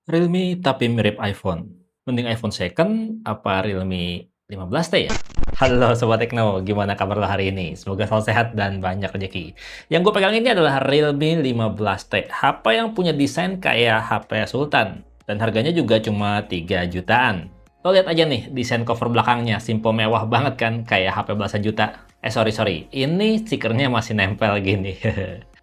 Realme tapi mirip iPhone. Mending iPhone second apa Realme 15T ya? Halo Sobat Tekno, gimana kabar lo hari ini? Semoga selalu sehat dan banyak rezeki. Yang gue pegang ini adalah Realme 15T, HP yang punya desain kayak HP Sultan. Dan harganya juga cuma 3 jutaan. Lo lihat aja nih, desain cover belakangnya, simple mewah banget kan, kayak HP belasan juta. Sorry, ini stikernya masih nempel gini.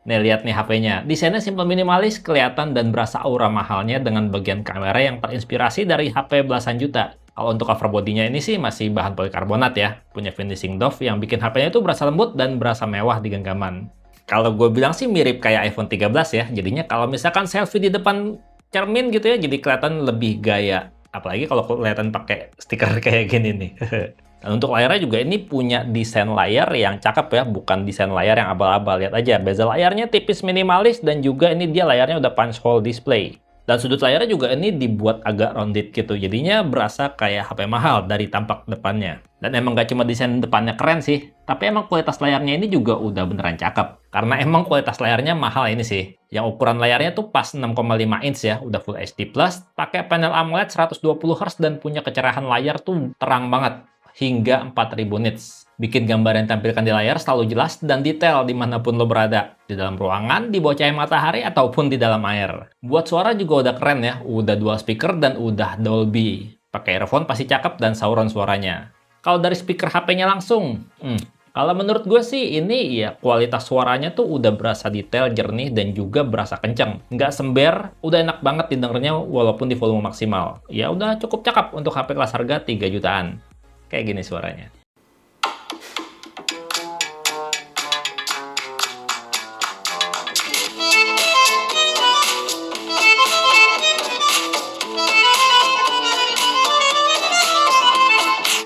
Nih, lihat nih HP-nya. Desainnya simple minimalis, kelihatan dan berasa aura mahalnya dengan bagian kamera yang terinspirasi dari HP belasan juta. Kalau untuk cover bodinya ini sih masih bahan polikarbonat ya. Punya finishing doff yang bikin HP-nya itu berasa lembut dan berasa mewah di genggaman. Kalau gue bilang sih mirip kayak iPhone 13 ya. Jadinya kalau misalkan selfie di depan cermin gitu ya, jadi kelihatan lebih gaya. Apalagi kalau kelihatan pakai stiker kayak gini nih. Dan untuk layarnya juga ini punya desain layar yang cakep ya, bukan desain layar yang abal-abal. Lihat aja, bezel layarnya tipis minimalis dan juga ini dia layarnya udah punch hole display. Dan sudut layarnya juga ini dibuat agak rounded gitu, jadinya berasa kayak HP mahal dari tampak depannya. Dan emang gak cuma desain depannya keren sih, tapi emang kualitas layarnya ini juga udah beneran cakep. Karena emang kualitas layarnya mahal ini sih. Yang ukuran layarnya tuh pas 6,5 inch ya, udah Full HD+, pakai panel AMOLED 120Hz dan punya kecerahan layar tuh terang banget hingga 4000 nits. Bikin gambar yang tampilkan di layar selalu jelas dan detail dimanapun lo berada. Di dalam ruangan, di bawah cahaya matahari, ataupun di dalam air. Buat suara juga udah keren ya, udah dual speaker dan udah Dolby. Pakai earphone pasti cakep dan sauron suaranya. Kalau dari speaker HP-nya langsung, kalau menurut gue sih ini ya kualitas suaranya tuh udah berasa detail, jernih, dan juga berasa kenceng. Nggak sember, udah enak banget didengarnya walaupun di volume maksimal. Ya udah cukup cakep untuk HP kelas harga 3 jutaan. Kayak gini suaranya.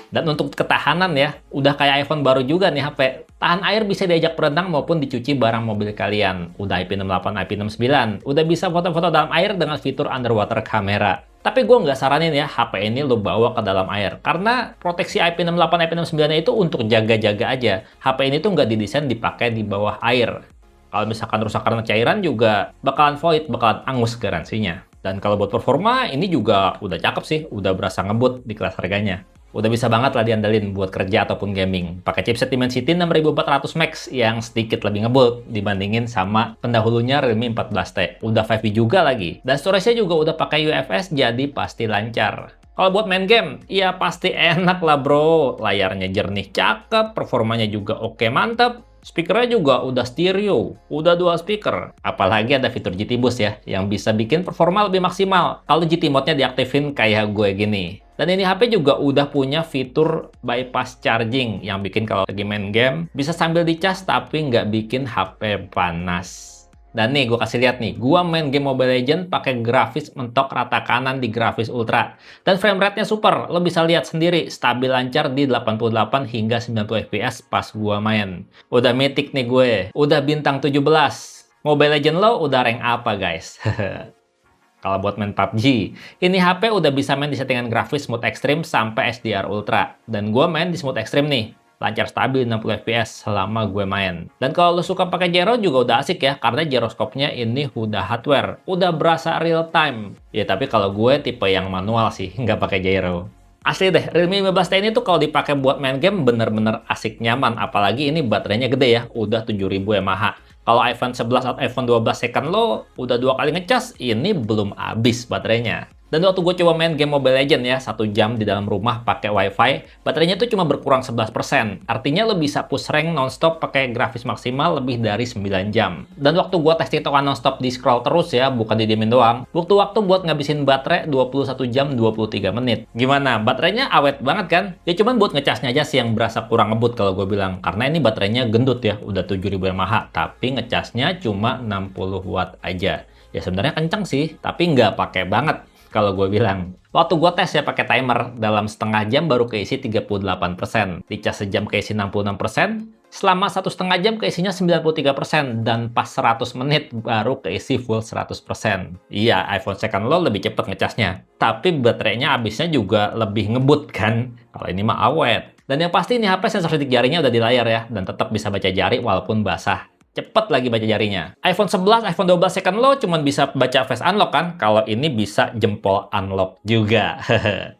Dan untuk ketahanan ya, udah kayak iPhone baru juga nih HP. Tahan air bisa diajak berenang maupun dicuci barang mobil kalian. Udah IP68, IP69. Udah bisa foto-foto dalam air dengan fitur underwater camera. Tapi gue nggak saranin ya HP ini lo bawa ke dalam air. Karena proteksi IP68, IP69 itu untuk jaga-jaga aja. HP ini tuh nggak didesain dipakai di bawah air. Kalau misalkan rusak karena cairan juga bakalan void, bakalan angus garansinya. Dan kalau buat performa, ini juga udah cakep sih. Udah berasa ngebut di kelas harganya. Udah bisa banget lah diandalin buat kerja ataupun gaming. Pakai chipset Dimensity 6400 Max yang sedikit lebih ngebut dibandingin sama pendahulunya Realme 14T. Udah 5G juga lagi. Dan storage-nya juga udah pakai UFS jadi pasti lancar. Kalau buat main game, ya pasti enak lah bro. Layarnya jernih cakep, performanya juga oke mantep. Speakernya juga udah stereo, udah dual speaker. Apalagi ada fitur GT Boost ya, yang bisa bikin performa lebih maksimal kalau GT mode-nya diaktifin kayak gue gini. Dan ini HP juga udah punya fitur bypass charging yang bikin kalau lagi main game bisa sambil dicas tapi nggak bikin HP panas. Dan nih gue kasih lihat nih, gue main game Mobile Legends pakai grafis mentok rata kanan di grafis ultra. Dan frame rate-nya super, lo bisa lihat sendiri stabil lancar di 88 hingga 90 fps pas gue main. Udah mythic nih gue, udah bintang 17. Mobile Legends lo udah rank apa guys? Kalau buat main PUBG, ini HP udah bisa main di settingan grafis mode ekstrim sampai SDR Ultra. Dan gue main di mode ekstrim nih, lancar stabil 60 fps selama gue main. Dan kalau lo suka pakai gyro juga udah asik ya, karena gyroscope-nya ini udah hardware, udah berasa real time. Ya tapi kalau gue tipe yang manual sih, nggak pakai gyro. Asli deh, Realme 15T ini tuh kalau dipakai buat main game bener-bener asik nyaman, apalagi ini baterainya gede ya, udah 7000 mAh. Kalau iPhone 11 atau iPhone 12 second lo udah 2 kali ngecas, ini belum habis baterainya. Dan waktu gue coba main game Mobile Legends ya, 1 jam di dalam rumah pakai WiFi, baterainya tuh cuma berkurang 11%. Artinya lo bisa push rank nonstop pakai grafis maksimal lebih dari 9 jam. Dan waktu gue tes TikTokan nonstop di scroll terus ya, bukan didiemin doang, waktu buat ngabisin baterai 21 jam 23 menit. Gimana? Baterainya awet banget kan? Ya cuman buat ngecasnya aja sih yang berasa kurang ngebut kalau gue bilang. Karena ini baterainya gendut ya, udah 7000 mAh, tapi ngecasnya cuma 60 watt aja. Ya sebenarnya kenceng sih, tapi nggak pakai banget. Kalau gue bilang, waktu gue tes ya pakai timer, dalam setengah jam baru keisi 38%, dicas sejam keisi 66%, selama 1,5 jam keisinya 93%, dan pas 100 menit baru keisi full 100%. Iya, iPhone second lo lebih cepet ngecasnya, tapi baterainya habisnya juga lebih ngebut kan, kalau ini mah awet. Dan yang pasti ini HP sensor sidik jarinya udah di layar ya, dan tetap bisa baca jari walaupun basah. cepet lagi baca jarinya. iPhone 11, iPhone 12 second low cuman bisa baca face unlock kan? Kalau ini bisa jempol unlock juga.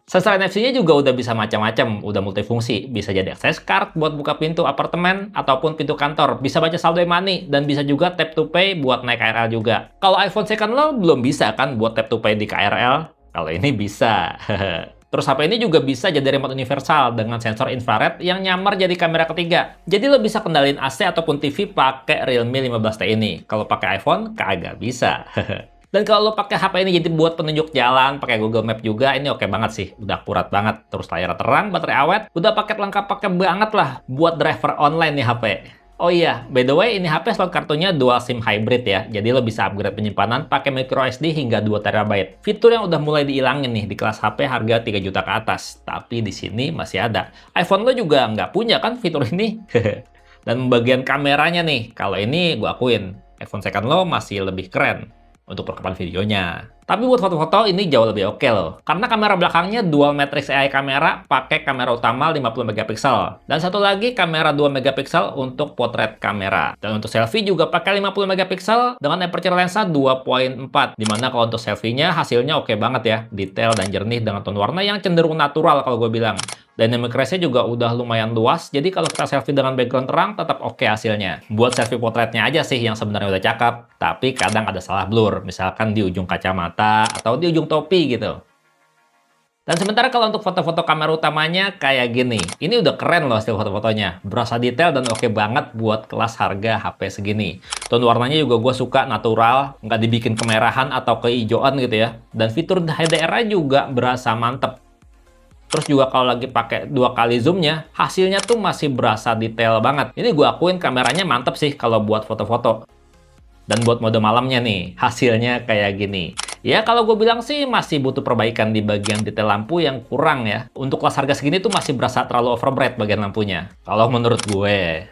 Sensor NFC-nya juga udah bisa macam-macam, udah multifungsi. Bisa jadi access card buat buka pintu apartemen ataupun pintu kantor. Bisa baca saldo e-money dan bisa juga tap to pay buat naik KRL juga. Kalau iPhone second low belum bisa kan buat tap to pay di KRL? Kalau ini bisa. Terus HP ini juga bisa jadi remote universal dengan sensor infrared yang nyamar jadi kamera ketiga. Jadi lo bisa kendalin AC ataupun TV pakai Realme 15T ini. Kalau pakai iPhone, kagak bisa. Dan kalau lo pakai HP ini jadi buat penunjuk jalan, pakai Google Map juga, ini oke banget sih. Udah akurat banget. Terus layar terang, baterai awet, udah paket lengkap pakai banget lah buat driver online nih HP. Oh iya, by the way, ini HP slot kartunya dual SIM hybrid ya. Jadi lo bisa upgrade penyimpanan pakai microSD hingga 2 TB. Fitur yang udah mulai dihilangin nih di kelas HP harga 3 juta ke atas. Tapi di sini masih ada. iPhone lo juga nggak punya kan fitur ini? Dan bagian kameranya nih, kalau ini gue akuin, iPhone second lo masih lebih keren untuk perekaman videonya. Tapi buat foto-foto ini jauh lebih oke loh. Karena kamera belakangnya dual matrix AI kamera pakai kamera utama 50 megapiksel. Dan satu lagi kamera 2 megapiksel untuk potret kamera. Dan untuk selfie juga pakai 50 megapiksel dengan aperture lensa 2.4. Dimana kalau untuk selfie-nya hasilnya oke banget ya. Detail dan jernih dengan tone warna yang cenderung natural kalau gue bilang. Dynamic range-nya juga udah lumayan luas, jadi kalau kita selfie dengan background terang, tetap oke hasilnya. Buat selfie potretnya aja sih yang sebenarnya udah cakep, tapi kadang ada salah blur, misalkan di ujung kacamata atau di ujung topi gitu. Dan sementara kalau untuk foto-foto kamera utamanya kayak gini, ini udah keren loh hasil foto-fotonya. Berasa detail dan oke banget buat kelas harga HP segini. Tone warnanya juga gue suka natural, nggak dibikin kemerahan atau kehijauan gitu ya. Dan fitur HDR-nya juga berasa mantep. Terus juga kalau lagi pakai 2 kali zoomnya, hasilnya tuh masih berasa detail banget. Ini gue akuin kameranya mantep sih kalau buat foto-foto. Dan buat mode malamnya nih, hasilnya kayak gini. Ya kalau gue bilang sih masih butuh perbaikan di bagian detail lampu yang kurang ya. Untuk kelas harga segini tuh masih berasa terlalu overbright bagian lampunya. Kalau menurut gue.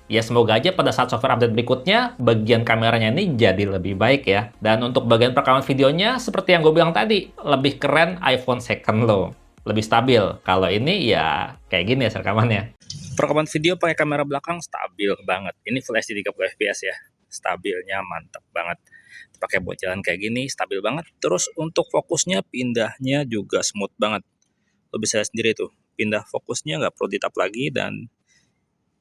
Ya semoga aja pada saat software update berikutnya, bagian kameranya ini jadi lebih baik ya. Dan untuk bagian perekaman videonya, seperti yang gue bilang tadi, lebih keren iPhone second low. Lebih stabil. Kalau ini ya kayak gini ya rekamannya. Perekaman video pakai kamera belakang stabil banget. Ini Full HD 30 fps ya. Stabilnya mantap banget. Pakai buat jalan kayak gini, stabil banget. Terus untuk fokusnya, pindahnya juga smooth banget. Lo bisa lihat sendiri tuh, pindah fokusnya nggak perlu ditap lagi dan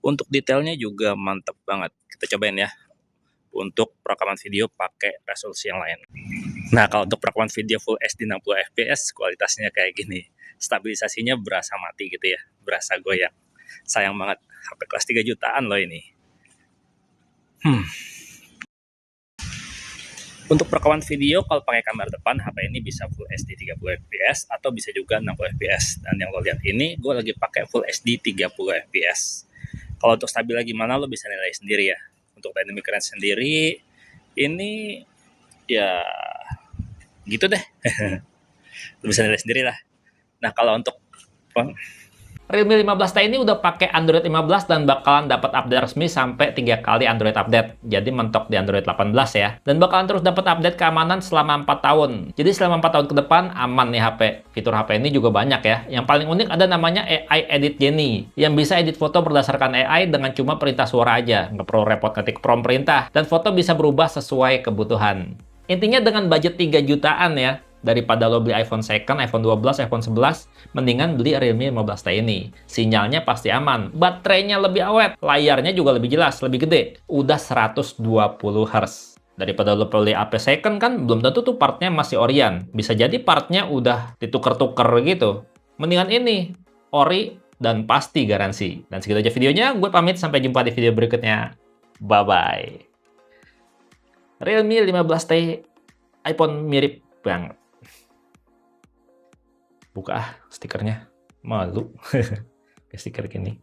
untuk detailnya juga mantap banget. Kita cobain ya untuk perekaman video pakai resolusi yang lain. Nah, kalau untuk perekaman video Full HD 60 fps kualitasnya kayak gini. Stabilisasinya berasa mati gitu ya, berasa goyang. Sayang banget, HP kelas 3 jutaan loh ini. Untuk perekaman video kalau pakai kamera depan, HP ini bisa Full HD 30 fps atau bisa juga 60 fps. Dan yang lo lihat ini, gue lagi pakai Full HD 30 fps. Kalau untuk stabilnya gimana lo bisa nilai sendiri ya. Untuk dynamic range sendiri ini ya gitu deh. Lo bisa nilai sendiri lah. Nah kalau untuk Realme 15T ini udah pakai Android 15 dan bakalan dapat update resmi sampai 3 kali Android update. Jadi mentok di Android 18 ya. Dan bakalan terus dapat update keamanan selama 4 tahun. Jadi selama 4 tahun ke depan aman nih HP. Fitur HP ini juga banyak ya. Yang paling unik ada namanya AI Edit Genie. Yang bisa edit foto berdasarkan AI dengan cuma perintah suara aja. Nggak perlu repot ketik prompt perintah. Dan foto bisa berubah sesuai kebutuhan. Intinya dengan budget 3 jutaan ya. Daripada lo beli iPhone second, iPhone 12, iPhone 11, mendingan beli Realme 15T ini. Sinyalnya pasti aman, baterainya lebih awet, layarnya juga lebih jelas, lebih gede. Udah 120 Hz. Daripada lo beli HP second kan, belum tentu tuh partnya masih Orion. Bisa jadi partnya udah ditukar-tukar gitu. Mendingan ini, ori dan pasti garansi. Dan segitu aja videonya, gue pamit sampai jumpa di video berikutnya. Bye-bye. Realme 15T iPhone mirip banget. Buka stikernya, malu. Stiker gini.